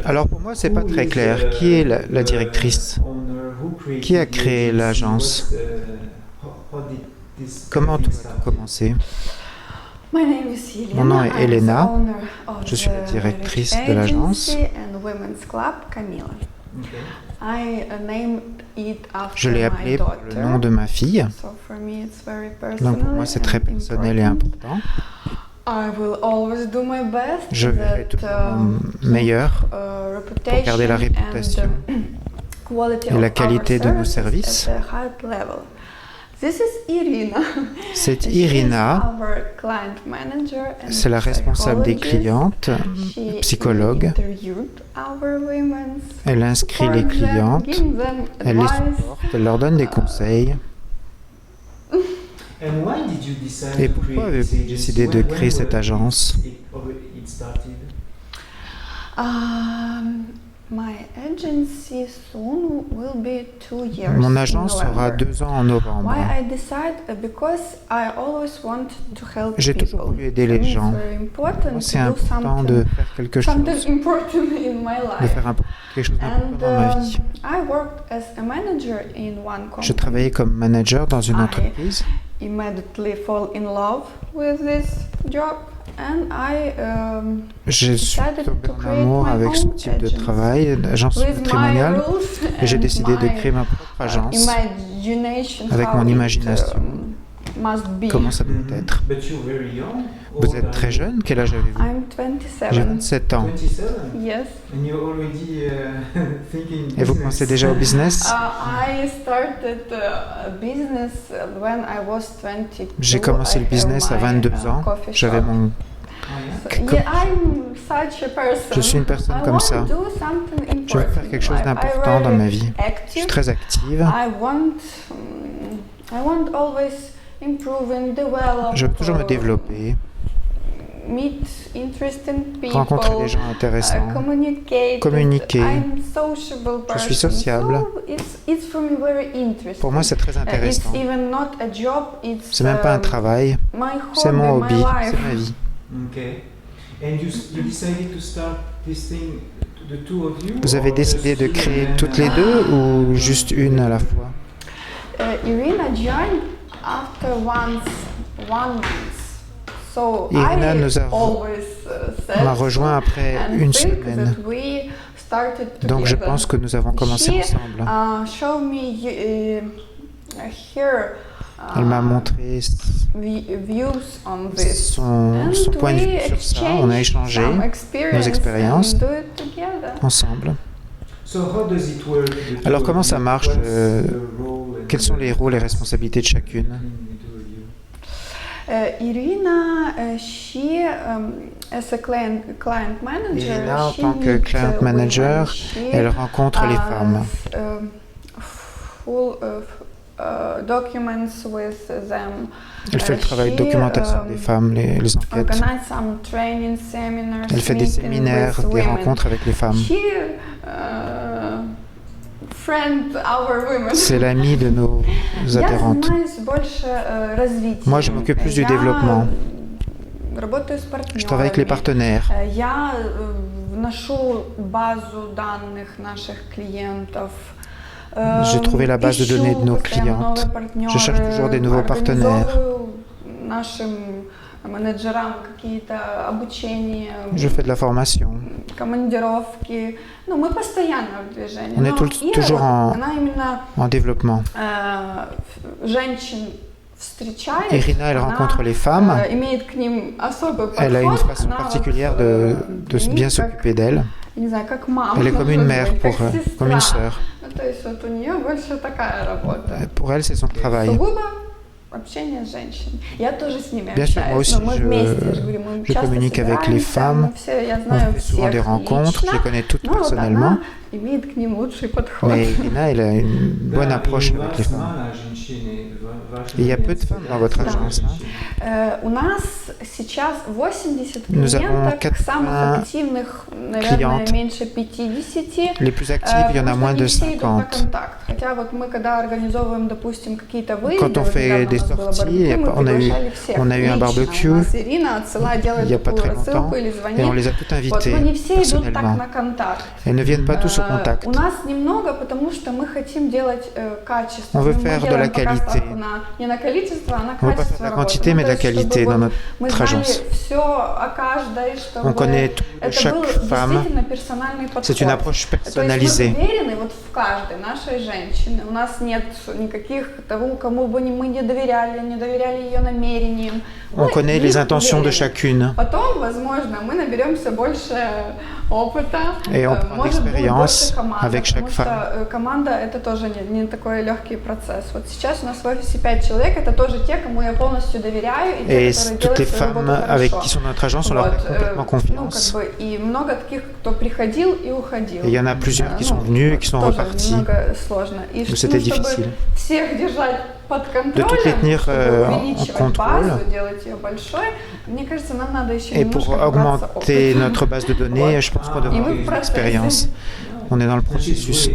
Alors pour moi, c'est pas très clair. Qui est la directrice? Qui a créé l'agence? Comment tout a commencé? Mon nom est Elena. Je suis la directrice de l'agence. Je l'ai appelée pour le nom de ma fille. Donc pour moi, c'est très personnel et important. Je ferai toujours mon meilleur pour garder la réputation et la qualité de nos services. C'est Irina, c'est la responsable des clientes, psychologue. Elle inscrit les clientes, elle les supporte, elle leur donne des conseils. Et pourquoi avez-vous décidé de créer cette agence? Mon agence sera 2 ans en novembre. J'ai toujours voulu aider les gens. C'est important de faire quelque chose, de faire quelque chose d'important dans ma vie. Je travaillais comme manager dans une entreprise. Je suis tombée en amour avec ce type de travail, l'agence matrimoniale, et j'ai décidé de créer ma propre agence avec mon imagination. Comment ça doit être? Vous êtes très jeune, quel âge avez-vous? J'ai 27 ans. Et vous pensez déjà au business? J'ai commencé le business à 22 ans. J'avais mon... Je suis une personne comme ça. Je veux faire quelque chose d'important dans ma vie. Je suis très active. Je veux toujours me développer, rencontrer des gens intéressants, communiquer. Je suis sociable. Pour moi, c'est très intéressant. C'est même pas un travail, c'est mon hobby, c'est ma vie. Vous avez décidé de créer toutes les deux ou juste une à la fois? Irina m'a rejoint après une semaine. Donc je pense que nous avons commencé ensemble. Elle m'a montré son point de vue sur ça. On a échangé nos expériences ensemble. Alors comment ça marche? Quels sont les rôles et responsabilités de chacune? Irina, en tant que client manager, elle rencontre les femmes. Elle fait le travail de documentation des femmes, les enquêtes. Elle fait des séminaires, des rencontres avec les femmes. C'est l'amie de nos adhérentes. Moi, je m'occupe plus du développement. Je travaille avec les partenaires. J'ai trouvé la base de données de nos clientes. Je cherche toujours des nouveaux partenaires. Je fais de la formation. On est toujours en développement. Irina, elle rencontre les femmes. Elle a une façon particulière de bien s'occuper d'elles. Elle est comme une mère pour eux, comme une sœur. Pour elle, c'est son travail. Bien sûr, moi aussi, je communique avec les femmes. On fait souvent des rencontres. Je les connais toutes personnellement. имеет к ним лучший подход. Mais Irina, elle a une bonne approche avec les femmes. Et il y a peu de femmes dans votre agence. У нас сейчас 80 клиенток, самых активных, наверное, меньше 50. Les plus actives, il y en a moins de 50. Хотя вот мы, когда организовываем, допустим, какие-то выезды, quand on fait des sorties, on a eu un barbecue il n'y a pas très longtemps et on les a toutes invitées personnellement. Elles ne viennent pas tous au contact. On veut faire de la qualité. On ne veut pas faire de la quantité mais de la qualité dans notre agence. On connaît chaque femme. C'est une approche personnalisée. У нас нет никаких того, кому бы мы не доверяли ее намерениям. On connaît les intentions de chacune. Потом, возможно, мы наберемся больше опыта. Et on prend l'expérience avec chaque femme. Команда – это тоже не такой легкий процесс. Вот сейчас у нас в офисе 5 человек, это тоже те, кому я полностью доверяю. Et toutes les femmes avec qui sont dans notre agence, on leur fait complètement confiance. И много таких, кто приходил и уходил. Et il y en a plusieurs qui sont venus et qui sont repartis. Où c'était difficile. De toutes les tenir en contrôle. Et pour augmenter notre base de données, je pense qu'on devrait avoir une expérience. On est dans le processus.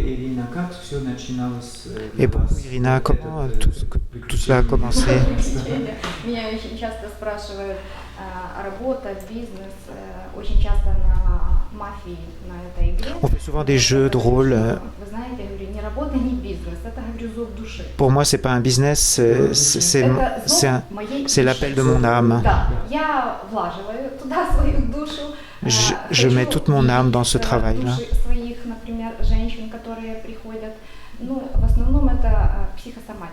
Et pour Irina, comment tout cela a commencé? On fait souvent des jeux de rôle. Pour moi, c'est pas un business, c'est l'appel de mon âme. Je mets toute mon âme dans ce travail-là.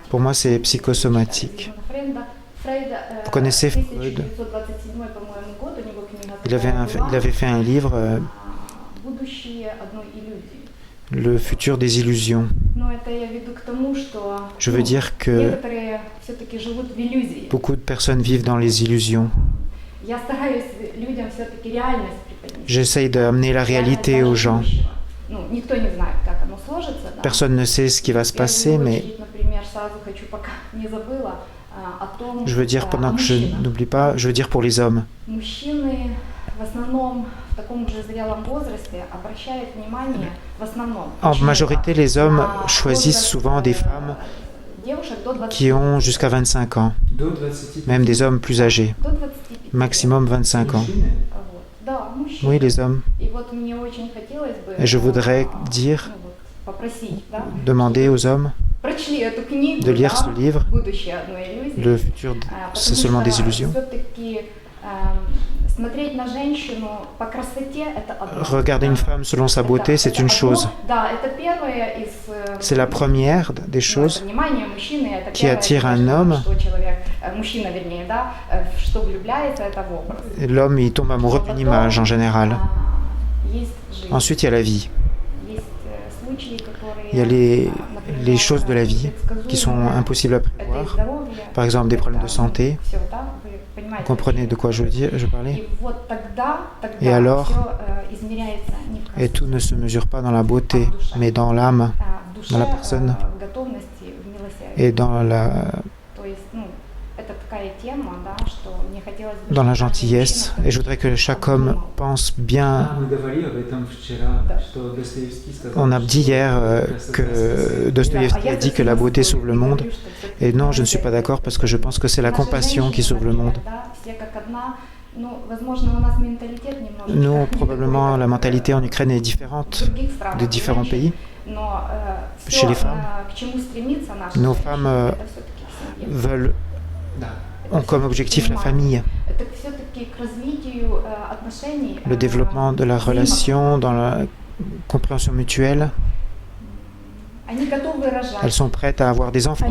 Pour moi, c'est psychosomatique. Vous connaissez Freud? Il avait fait un livre, Le futur des illusions. Je veux dire que beaucoup de personnes vivent dans les illusions. J'essaye d'amener la réalité aux gens. Personne ne sait ce qui va se passer, mais je veux dire, pendant que je n'oublie pas, je veux dire pour les hommes. En majorité, les hommes choisissent souvent des femmes qui ont jusqu'à 25 ans, même des hommes plus âgés, maximum 25 ans. Oui, les hommes. Et je voudrais dire, demander aux hommes de lire ce livre, Le futur, c'est seulement des illusions. Regarder une femme selon sa beauté, c'est une chose. C'est la première des choses qui attire un homme. L'homme, il tombe amoureux d'une image en général. Ensuite, il y a la vie. Il y a les choses de la vie qui sont impossibles à prévoir. Par exemple, des problèmes de santé. Vous comprenez de quoi je parlais? Et alors, et tout ne se mesure pas dans la beauté, mais dans l'âme, dans la personne, et dans la gentillesse. Et je voudrais que chaque homme pense bien. On a dit hier que Dostoïevski a dit que la beauté sauve le monde. Et non, je ne suis pas d'accord parce que je pense que c'est la compassion qui sauve le monde. Nous, probablement, la mentalité en Ukraine est différente de différents pays. Chez les femmes, nos femmes ont comme objectif la famille, le développement de la relation, dans la compréhension mutuelle. Elles sont prêtes à avoir des enfants.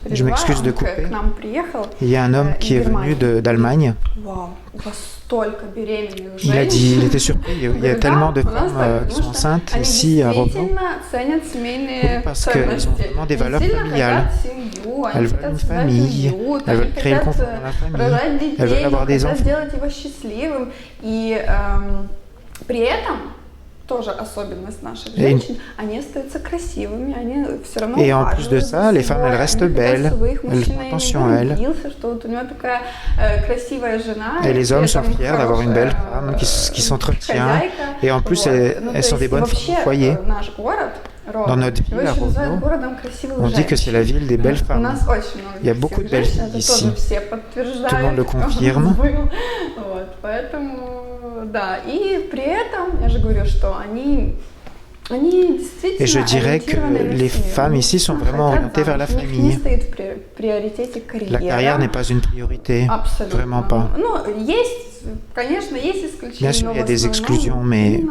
Je m'excuse de couper. Il y a un homme qui est venu d'Allemagne. Il a dit, il était surpris, il y a tellement de femmes qui sont enceintes ici à Rovno parce qu'elles ont vraiment des valeurs familiales. Elles veulent une famille, elles veulent créer le confort dans la famille, elles veulent avoir des enfants. тоже особенность наших женщин, они остаются красивыми, они все равно Et en plus de ça, les femmes, elles restent belles, elles font attention à elles. Что вот у него такая красивая жена. Et les hommes sont fiers d'avoir une belle femme qui s'entretient. Et en plus, elles sont des bonnes femmes au foyer. Dans notre ville, à Rovno, on dit que c'est la ville des belles femmes. Il y a beaucoup de belles filles ici. Tout le monde le confirme. Да, и при этом, я же говорю, что они Et je dirais que les femmes ici sont vraiment orientées vers la famille. La carrière n'est pas une priorité, vraiment pas. Bien sûr, il y a des exclusions, mais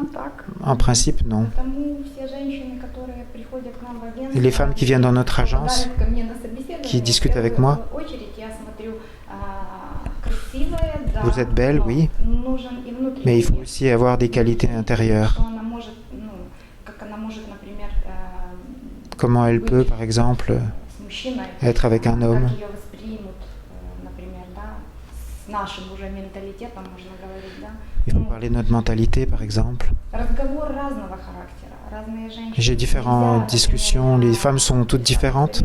en principe, non. Et les femmes qui viennent dans notre agence, qui discutent avec moi, vous êtes belle, oui, mais il faut aussi avoir des qualités intérieures. Comment elle peut, par exemple, être avec un homme. Il faut parler de notre mentalité, par exemple. J'ai différentes discussions, les femmes sont toutes différentes.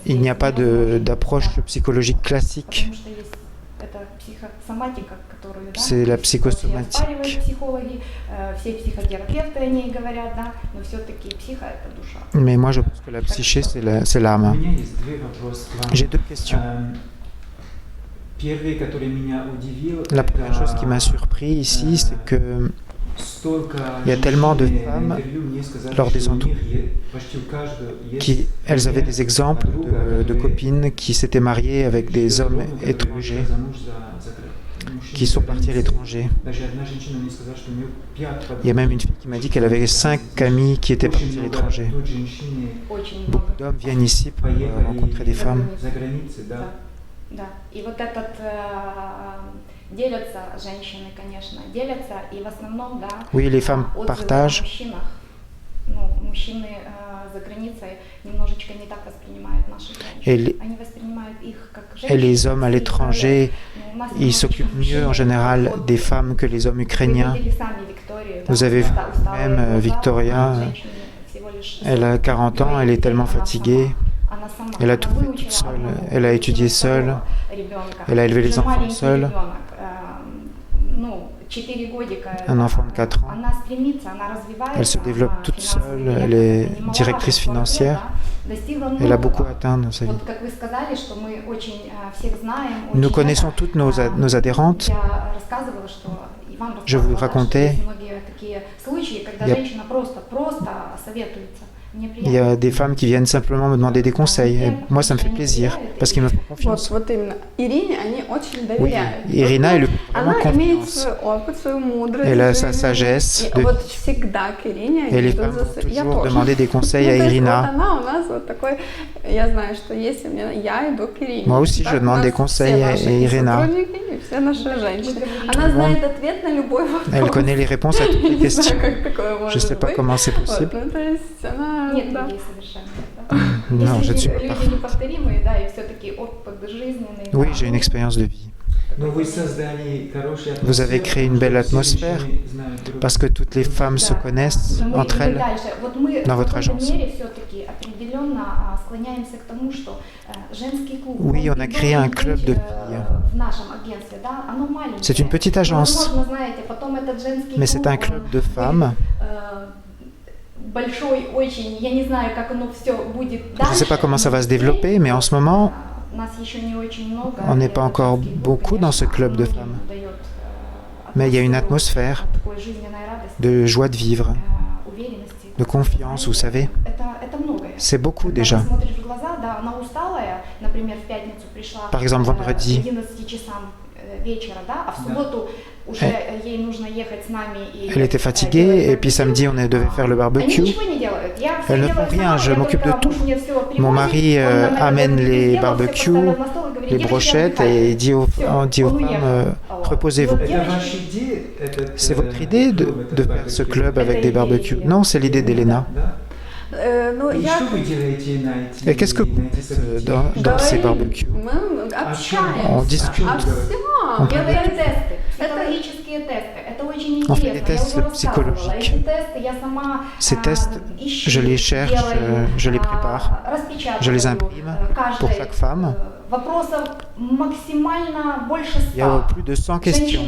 Il n'y a pas d'approche psychologique classique. C'est la psychosomatique. Mais moi, je pense que la psyché, c'est l'âme. J'ai deux questions. La première chose qui m'a surpris ici, c'est que il y a tellement de femmes lors des entrevues elles avaient des exemples de copines qui s'étaient mariées avec des hommes étrangers, qui sont partis à l'étranger. Il y a même une fille qui m'a dit qu'elle avait 5 amis qui étaient partis à l'étranger. Beaucoup d'hommes viennent ici pour rencontrer des femmes. Oui, les femmes partagent. Et les hommes à l'étranger, ils s'occupent mieux en général des femmes que les hommes ukrainiens. Vous avez vu même Victoria, elle a 40 ans, elle est tellement fatiguée. Elle a tout fait toute seule, elle a étudié seule, elle a élevé les enfants seule. Un enfant de 4 ans, elle se développe toute seule, elle est directrice financière, elle a beaucoup atteint dans sa vie. Nous connaissons toutes nos adhérentes. Je vous racontais, il y a des femmes qui viennent simplement me demander des conseils. Et moi, ça me fait plaisir, parce qu'ils me font confiance. Oui, Irina, elle lui fait vraiment confiance. Elle a sa sagesse. Et les femmes vont toujours demander des conseils à Irina. Moi aussi, je demande des conseils à Irina. Elle connaît les réponses à toutes les questions. Je ne sais pas comment c'est possible. Non, je ne suis pas parfaite. Oui, j'ai une expérience de vie. Vous avez créé une belle atmosphère parce que toutes les femmes se connaissent entre elles dans votre agence. Oui, on a créé un club de filles. C'est une petite agence, mais c'est un club de femmes. Je ne sais pas comment ça va se développer, mais en ce moment, on n'est pas encore beaucoup dans ce club de femmes. Mais il y a une atmosphère de joie de vivre, de confiance, vous savez. C'est beaucoup déjà. Par exemple, vendredi, elle était fatiguée et puis samedi on devait faire le barbecue. Elles ne font rien, je m'occupe de tout. Mon mari amène les barbecues, les brochettes et dit aux femmes reposez-vous. C'est votre idée de faire ce club avec des barbecues? Non, c'est l'idée d'Elena. Et qu'est-ce que vous faites dans ces barbecues? On discute. On fait des tests psychologiques. Ces tests, je les cherche, je les prépare, je les imprime pour chaque femme. Il y a plus de 100 questions.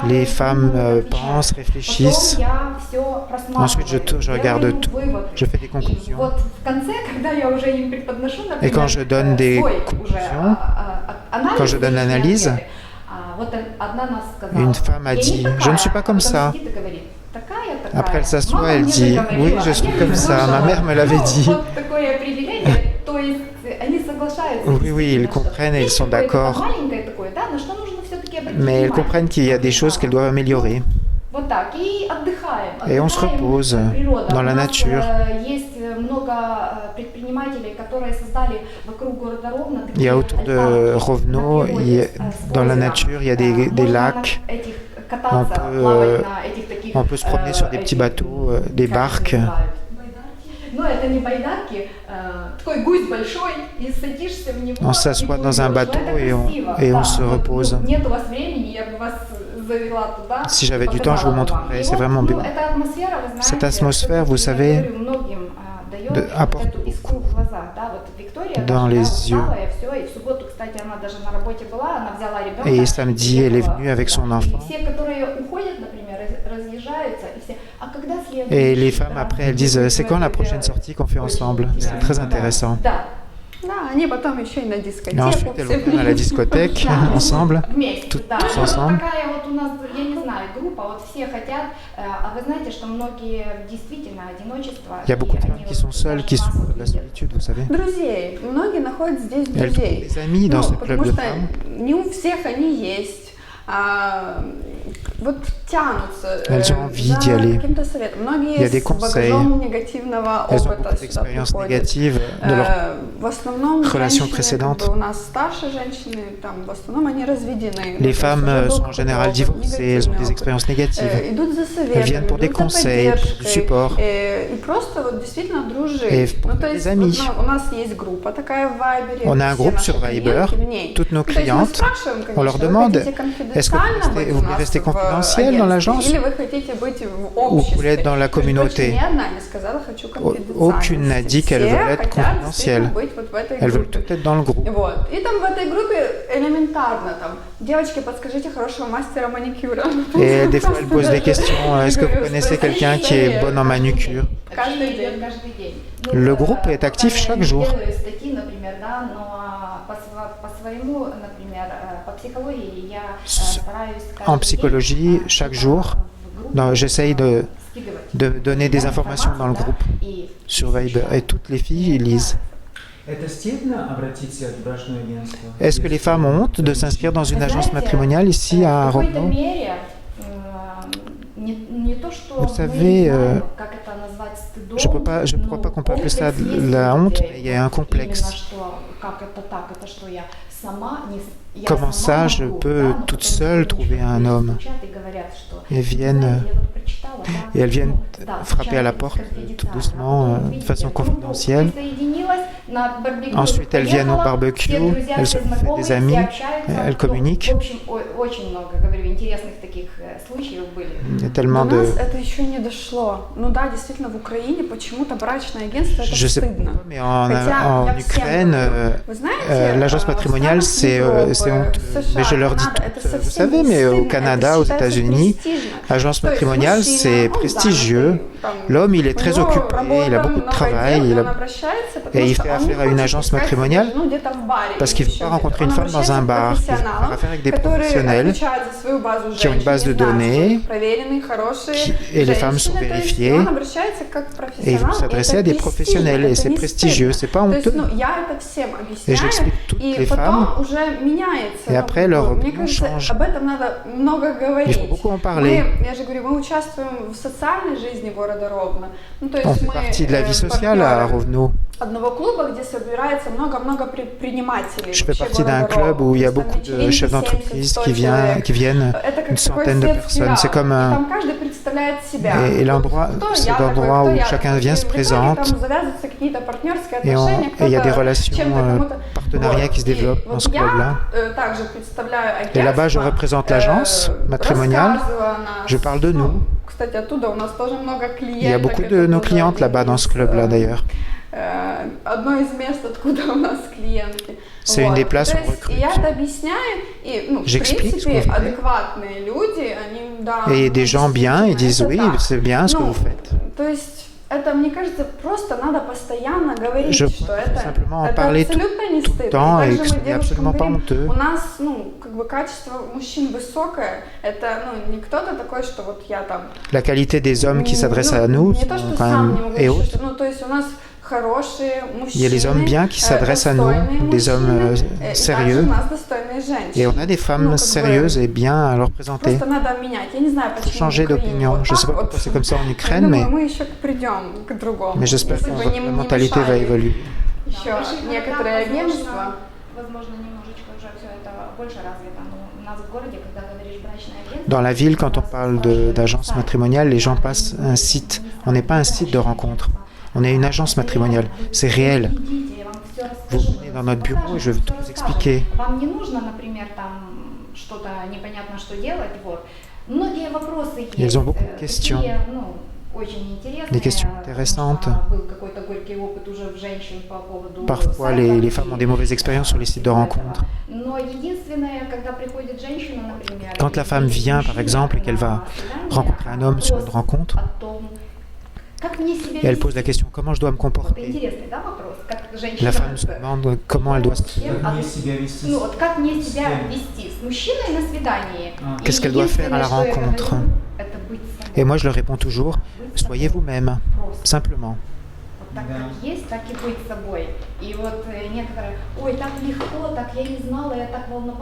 Les femmes pensent, réfléchissent. Ensuite, je regarde tout, je fais des conclusions. Et quand je donne des conclusions, quand je donne l'analyse, une femme a dit « Je ne suis pas comme ça ». Après, elle s'assoit, elle dit « Oui, je suis comme ça, ma mère me l'avait dit ». Oui, ils comprennent et ils sont d'accord. Mais ils comprennent qu'il y a des choses qu'elles doivent améliorer. Et on se repose dans la nature. Il y a autour de Rovno, dans la nature, il y a des lacs. On peut se promener sur des petits bateaux, des barques. On s'assoit dans un bateau et on se repose. Si j'avais du temps, je vous montrerai. C'est vraiment beau. Cette atmosphère, vous savez, apporte beaucoup dans les yeux. Et samedi, elle est venue avec son enfant. Et les femmes, après, elles disent « C'est quand la prochaine sortie qu'on fait ensemble ?» C'est très intéressant. Et ensuite, elles vont venir à la discothèque ensemble, toutes ensemble. Il y a beaucoup de femmes qui sont seules, qui souffrent de la solitude, vous savez. Elles trouvent des amis dans ce club de femmes. Elles ont envie d'y aller. Il y a des conseils. Elles ont beaucoup d'expériences négatives de leurs relations précédentes. Les femmes sont en général divorcées, elles ont des expériences négatives. Elles viennent pour des conseils, pour du support. Et pour des amis. On a un groupe sur Viber, toutes nos clientes, on leur demande est-ce que vous voulez rester confidentiel dans l'agence ou vous voulez être dans la communauté? Aucune n'a dit qu'elle veut être confidentielle. Elles veulent tout être dans le groupe. Et des fois, elles posent des questions. Est-ce que vous connaissez quelqu'un qui est bon en manicure? Le groupe est actif chaque jour. En psychologie, chaque jour, j'essaye de donner des informations dans le groupe sur Viber. Et toutes les filles lisent. Est-ce que les femmes ont honte de s'inscrire dans une agence matrimoniale ici à Rovno? Vous savez, je ne crois pas qu'on peut appeler ça de la honte, mais il y a un complexe. Comment ça, je peux toute seule trouver un homme? Elles viennent frapper à la porte tout doucement, de façon confidentielle. Ensuite, elles viennent au barbecue, elles se font des amis, elles communiquent. Il y a tellement de... Je sais pas, mais en Ukraine, l'agence matrimoniale, c'est honteux. Mais je leur dis tout. Vous savez, mais au Canada, aux États-Unis, l'agence matrimoniale, c'est prestigieux. L'homme, il est très occupé, il a beaucoup de travail, et il fait affaire à une agence matrimoniale parce qu'il ne veut pas rencontrer une femme dans un bar. Il veut faire affaire avec des professionnels qui ont une base de données et les femmes sont vérifiées et ils vont s'adresser à des professionnels et c'est prestigieux, c'est pas honteux. Et je l'explique à toutes les femmes et après leur opinion change. Il faut beaucoup en parler. On fait partie de la vie sociale à Rovno. Je fais partie d'un club où il y a beaucoup de chefs d'entreprise qui viennent, une centaine de personnes. C'est comme un... Et l'endroit, c'est l'endroit où chacun vient, se présente. Et il y a des relations partenariats qui se développent dans ce club-là. Et là-bas, je représente l'agence matrimoniale. Je parle de nous. Il y a beaucoup de nos clientes là-bas dans ce club-là d'ailleurs. C'est une des places où on recrute. J'explique ce qu'on fait. Et des gens bien, ils disent oui, c'est bien ce que vous faites. Je peux simplement en parler tout le temps et que ce n'est absolument pas honteux. La qualité des hommes qui s'adressent à nous quand même est haute. Il y a les hommes bien qui s'adressent à nous, des hommes sérieux, et on a des femmes sérieuses et bien à leur présenter. Il faut changer d'opinion. Je ne sais pas pourquoi c'est comme ça en Ukraine, mais j'espère que votre mentalité va évoluer. Dans la ville, quand on parle d'agence matrimoniale, les gens passent un site. On n'est pas un site de rencontre. On est une agence matrimoniale. C'est réel. Vous venez dans notre bureau et je vais tout vous expliquer. Ils ont beaucoup de questions. Des questions intéressantes. Parfois, les femmes ont des mauvaises expériences sur les sites de rencontres. Quand la femme vient, par exemple, et qu'elle va rencontrer un homme sur une rencontre, et elle pose la question, comment je dois me comporter? La femme se demande comment elle doit se... Qu'est-ce qu'elle doit faire à la rencontre? Et moi, je leur réponds toujours, soyez vous-même, simplement.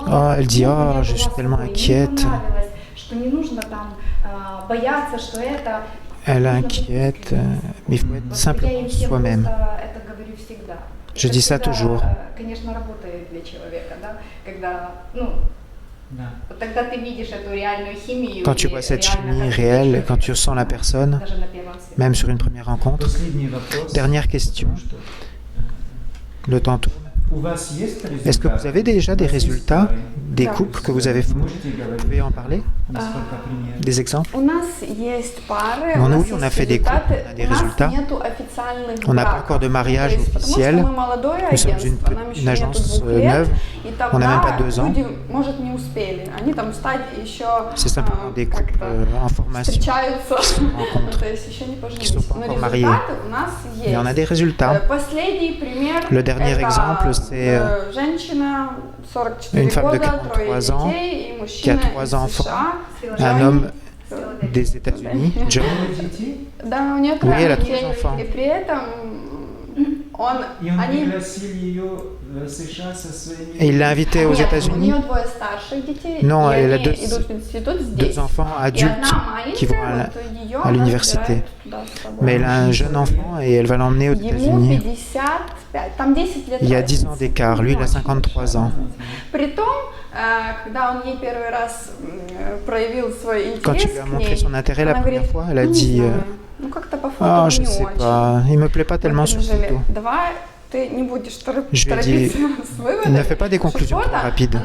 Oh, elle dit, oh, je suis tellement inquiète. Elle inquiète, mais il faut être simplement soi-même. Je dis ça toujours. Quand tu vois cette chimie réelle, quand tu sens la personne, même sur une première rencontre. Dernière question. Le temps tourne. Est-ce que vous avez déjà des résultats des couples que vous avez fait? Vous pouvez en parler? Des exemples? Oui, on a fait des couples, on a des résultats. On n'a pas encore de mariage officiel. Nous sommes une agence neuve. On n'a même pas 2 ans. C'est simplement des couples en formation qui se rencontrent, qui ne sont pas encore mariés. Et on a des résultats. Le dernier exemple, c'est une femme de 43 ans qui a 3 enfants, un homme des États-Unis, John. Oui, elle a 3 enfants. Et il l'a invitée aux États-Unis. Non, elle a 2 enfants adultes qui vont à l'université. Mais elle a un jeune enfant et elle va l'emmener aux États-Unis. Il y a 10 ans d'écart. Lui, il a 53 ans. Quand tu lui as montré son intérêt la première fois, elle a dit oh, je ne sais pas, il ne me plaît pas tellement sur photo. Je lui ai dit, ne fais pas des conclusions trop rapides.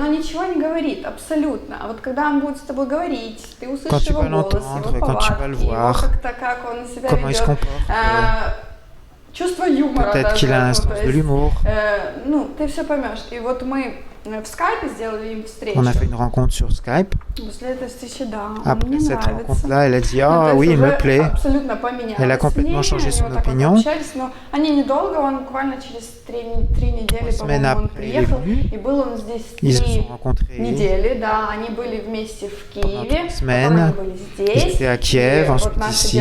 Quand tu vas l'entendre, quand tu vas le voir, comment il se comporte, peut-être qu'il a un sens de l'humour. On a fait une rencontre sur Skype. Après cette rencontre-là, elle a dit « Ah oui, il me plaît ». Elle a complètement changé son opinion. 3 semaines après, il est venu. Ils se sont rencontrés pendant 3 semaines. Ils étaient à Kiev, ensuite ici.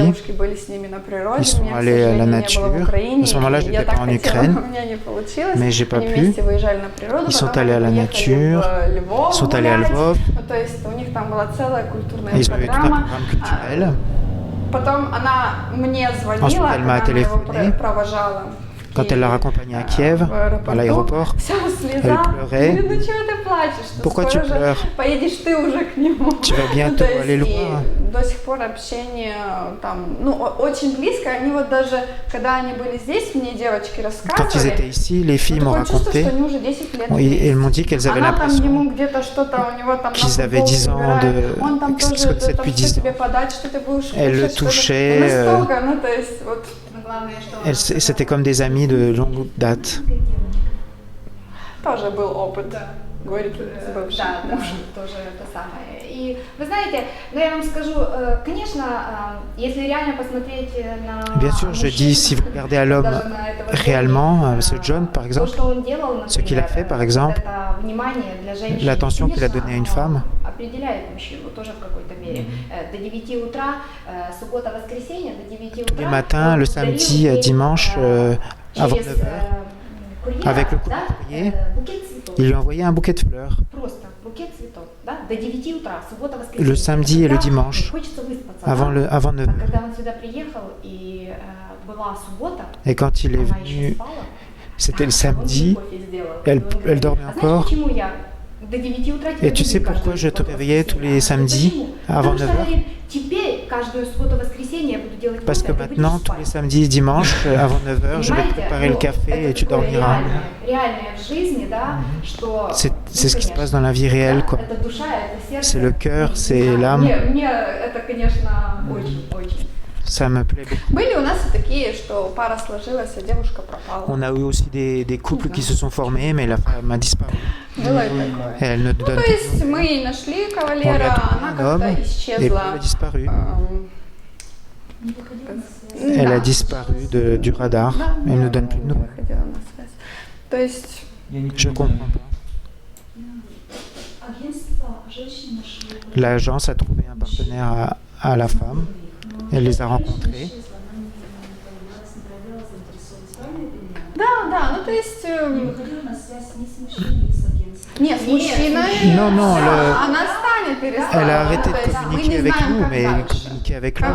Ils sont allés à la nature. À ce moment-là, je n'étais pas en Ukraine, mais j'ai pas pu. Ils sont allés à la nature, ils sont allés à Lvov. Ils ont eu tout un programme culturel. Ensuite, elle m'a téléphoné Quand elle l'a raccompagnée à Kiev, à l'aéroport, elle pleurait. Pourquoi tu pleures? Tu vas bientôt aller loin. До сих пор общение там, ну, очень близко. Они вот даже, когда они были здесь, мне девочки рассказывали. Quand ils étaient ici, les filles m'ont raconté. Et elles m'ont dit qu'elles avaient l'impression qu'ils avaient 10 ans de... qu'ils se connaissaient depuis 10 ans. Elles le touchaient. C'était comme des amis de longue date. Тоже был опыт. Горький, бывший муж. Тоже то самое. И вы знаете, ну я вам скажу, конечно, если реально посмотреть на... Bien sûr, je dis, si vous regardez à l'homme réellement, ce John, par exemple, ce qu'il a fait, par exemple, l'attention qu'il a donnée à une femme, tous les matins, le samedi, dimanche, avant 9h, avec le courrier, il lui envoyait un bouquet de fleurs. Le samedi et le dimanche, avant 9h. Et quand il est venu, c'était le samedi, elle dormait encore. Et tu sais pourquoi je te réveillais tous les samedis avant 9h? Parce que maintenant, tous les samedis et dimanches, avant 9h, je vais te préparer le café et tu dormiras. C'est ce qui se passe dans la vie réelle, quoi. C'est le cœur, c'est l'âme. Ça me plaît beaucoup. On a eu aussi des couples qui se sont formés, mais la femme a disparu. Elle ne donne plus. On lui a trouvé un homme, et puis elle a disparu. Elle a disparu du radar. Elle ne donne plus de nouvelles. Je ne comprends pas. L'agence a trouvé un partenaire à la femme. Elle les a rencontrés. Non, elle a arrêté de communiquer avec nous, mais elle communiquait avec nous.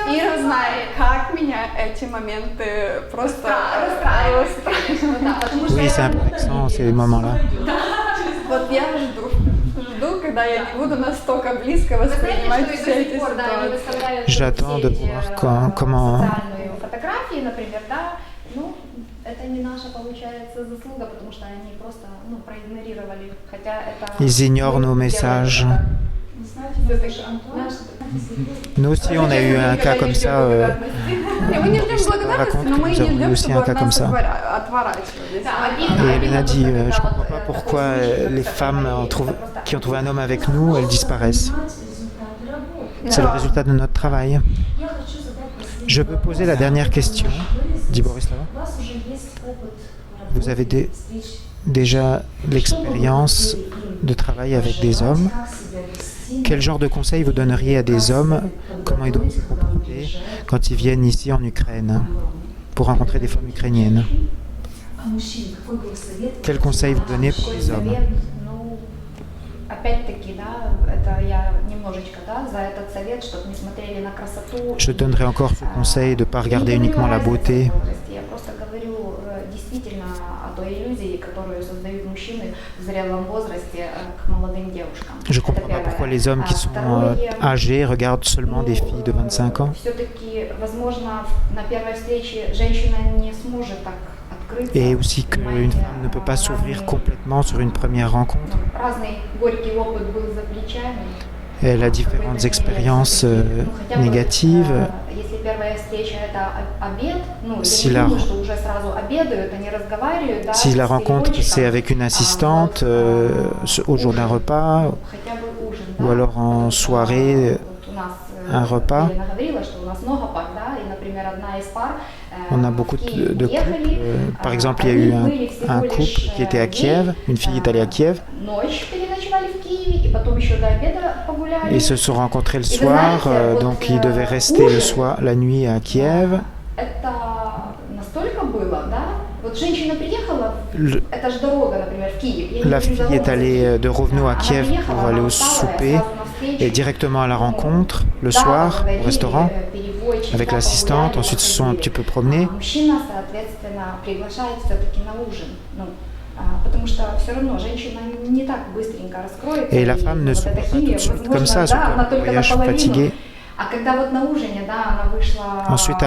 Ира знает, как меня эти моменты просто расстраивают. Oui, c'est un peu vexant, ces moments-là. Вот я жду, когда я не буду настолько близко воспринимать все эти ситуации. J'attends de voir comment... Фотографии, например, да, ну, это не наша, получается, заслуга, потому что они просто, ну, проигнорировали, хотя это... Ils ignorent nos messages. Nous aussi, on a eu un cas comme ça. Raconte que nous avons eu aussi un cas comme ça. Et Hélène a dit, je ne comprends pas pourquoi les femmes qui ont trouvé un homme avec nous, elles disparaissent. C'est le résultat de notre travail. Je peux poser la dernière question, dit Borislava. Vous avez déjà l'expérience de travail avec des hommes. Quel genre de conseils vous donneriez à des hommes? Comment ils doivent se comporter quand ils viennent ici en Ukraine pour rencontrer des femmes ukrainiennes? Quels conseils vous donnez pour les hommes? Je donnerai encore ce conseil de ne pas regarder uniquement la beauté. Je ne comprends pas pourquoi les hommes qui sont âgés regardent seulement des filles de 25 ans. Et aussi qu'une femme ne peut pas s'ouvrir complètement sur une première rencontre. Elle a différentes expériences négatives. Si la rencontre c'est avec une assistante au jour d'un repas ou alors en soirée, un repas. On a beaucoup de couples. Par exemple, il y a eu un couple qui était à Kiev, une fille est allée à Kiev. Ils se sont rencontrés le soir, donc ils devaient rester la nuit à Kiev. La fille est allée de Rovno à Kiev pour aller au souper et directement à la rencontre le soir au restaurant avec l'assistante. Ensuite, ils se sont un petit peu promenés. Et la femme ne s'ouvre pas tout de suite comme ça, son voyage fatigué. Ensuite,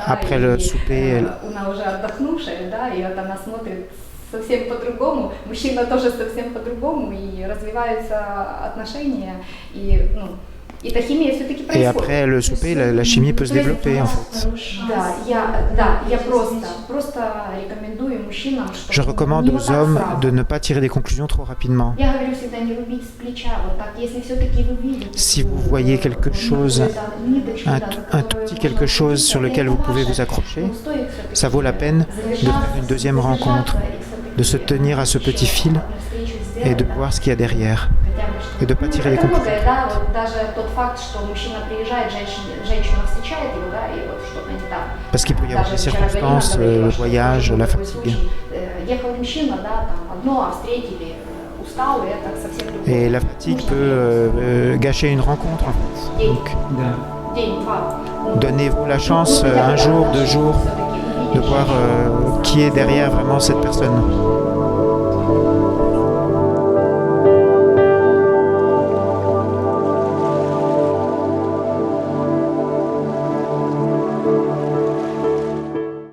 après le souper, совсем по-другому, мужчина тоже совсем по-другому, и развиваются отношения, и, ну, и та химия все-таки происходит. Et après le souper, la chimie peut se développer en fait. Я просто рекомендую мужчинам, что Je recommande aux hommes de ne pas tirer des conclusions trop rapidement. Я говорю всегда не рубить с плеча, вот так, если все-таки вы видите. Si vous voyez quelque chose, un tout petit quelque chose sur lequel vous pouvez vous accrocher, ça vaut la peine de faire une deuxième rencontre, de se tenir à ce petit fil et de voir ce qu'il y a derrière et de ne pas tirer les conclusions. Parce qu'il peut y avoir des circonstances, le voyage, la fatigue. Et la fatigue peut gâcher une rencontre en fait. Donc, donnez-vous la chance un jour, 2 jours de voir qui est derrière vraiment cette personne.